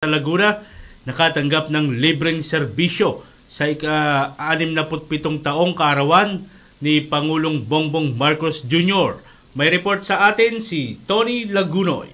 Sa Laguna, nakatanggap ng libreng serbisyo sa ika-67 taong kaarawan ni Pangulong Bongbong Marcos Jr. May report sa atin si Tony Lagunoy.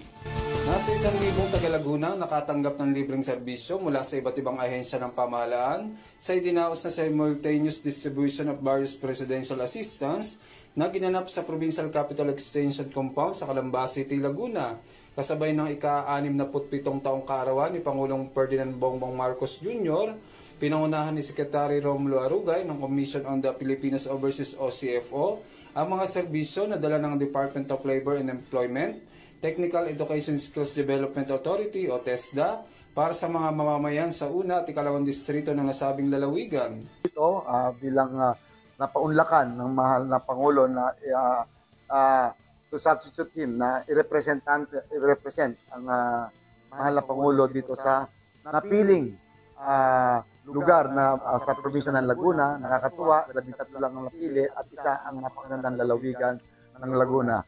Nasa 1,000 taga-Laguna nakatanggap ng libreng serbisyo mula sa iba't ibang ahensya ng pamahalaan sa idinaos na simultaneous distribution of various presidential assistance na ginanap sa Provincial Capital Extension Compound sa Calamba City, Laguna. Kasabay ng ika-67 taong kaarawan ni Pangulong Ferdinand Bongbong Marcos Jr., pinangunahan ni Secretary Romulo Arugay ng Commission on the Philippines Overseas o CFO ang mga serbisyo na dala ng Department of Labor and Employment, Technical Education Skills Development Authority o TESDA para sa mga mamamayan sa una at ikalawang distrito ng nasabing lalawigan. Ito bilang napaunlakan ng mahal na Pangulo na to substitute him na i-represent ang mahal na Pangulo dito sa napiling lugar na sa probinsya ng Laguna. Nakakatuwa, 13 lang ang napili at isa ang napakagandang lalawigan ng Laguna.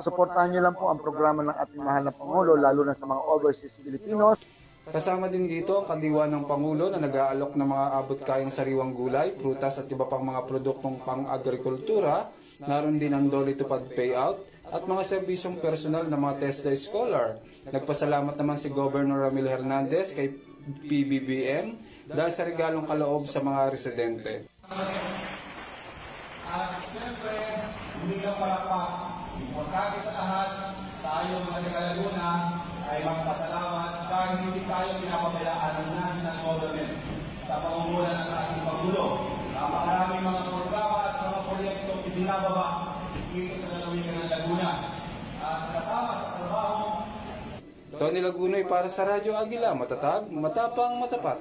Suportahan nyo lang po ang programa ng ating mahal na Pangulo, lalo na sa mga overseas Filipinos. Kasama din dito ang kadiwa ng Pangulo na nag-aalok ng mga abot-kayang sariwang gulay, prutas at iba pang mga produktong pang-agrikultura. Naroon din ang Dole Tupad payout at mga serbisyong personal ng mga TESDA scholar. Nagpasalamat naman si Governor Ramil Hernandez kay PBBM dahil sa regalong kaloob sa mga residente. At siyempre, hindi ka palakpak. Importante sa lahat, tayo mga taga-Laguna ay magpasalamat dahil hindi tayo pinapabayaan ng national government sa pamumulan ng ating Pangulo. Napakaraming mga programa at mga proyekto ibinababa dito sa lalawigan ng Laguna. At kasama sa trabaho, Tony Lagunoy para sa Radyo Agila, matatag, matapang, matapat.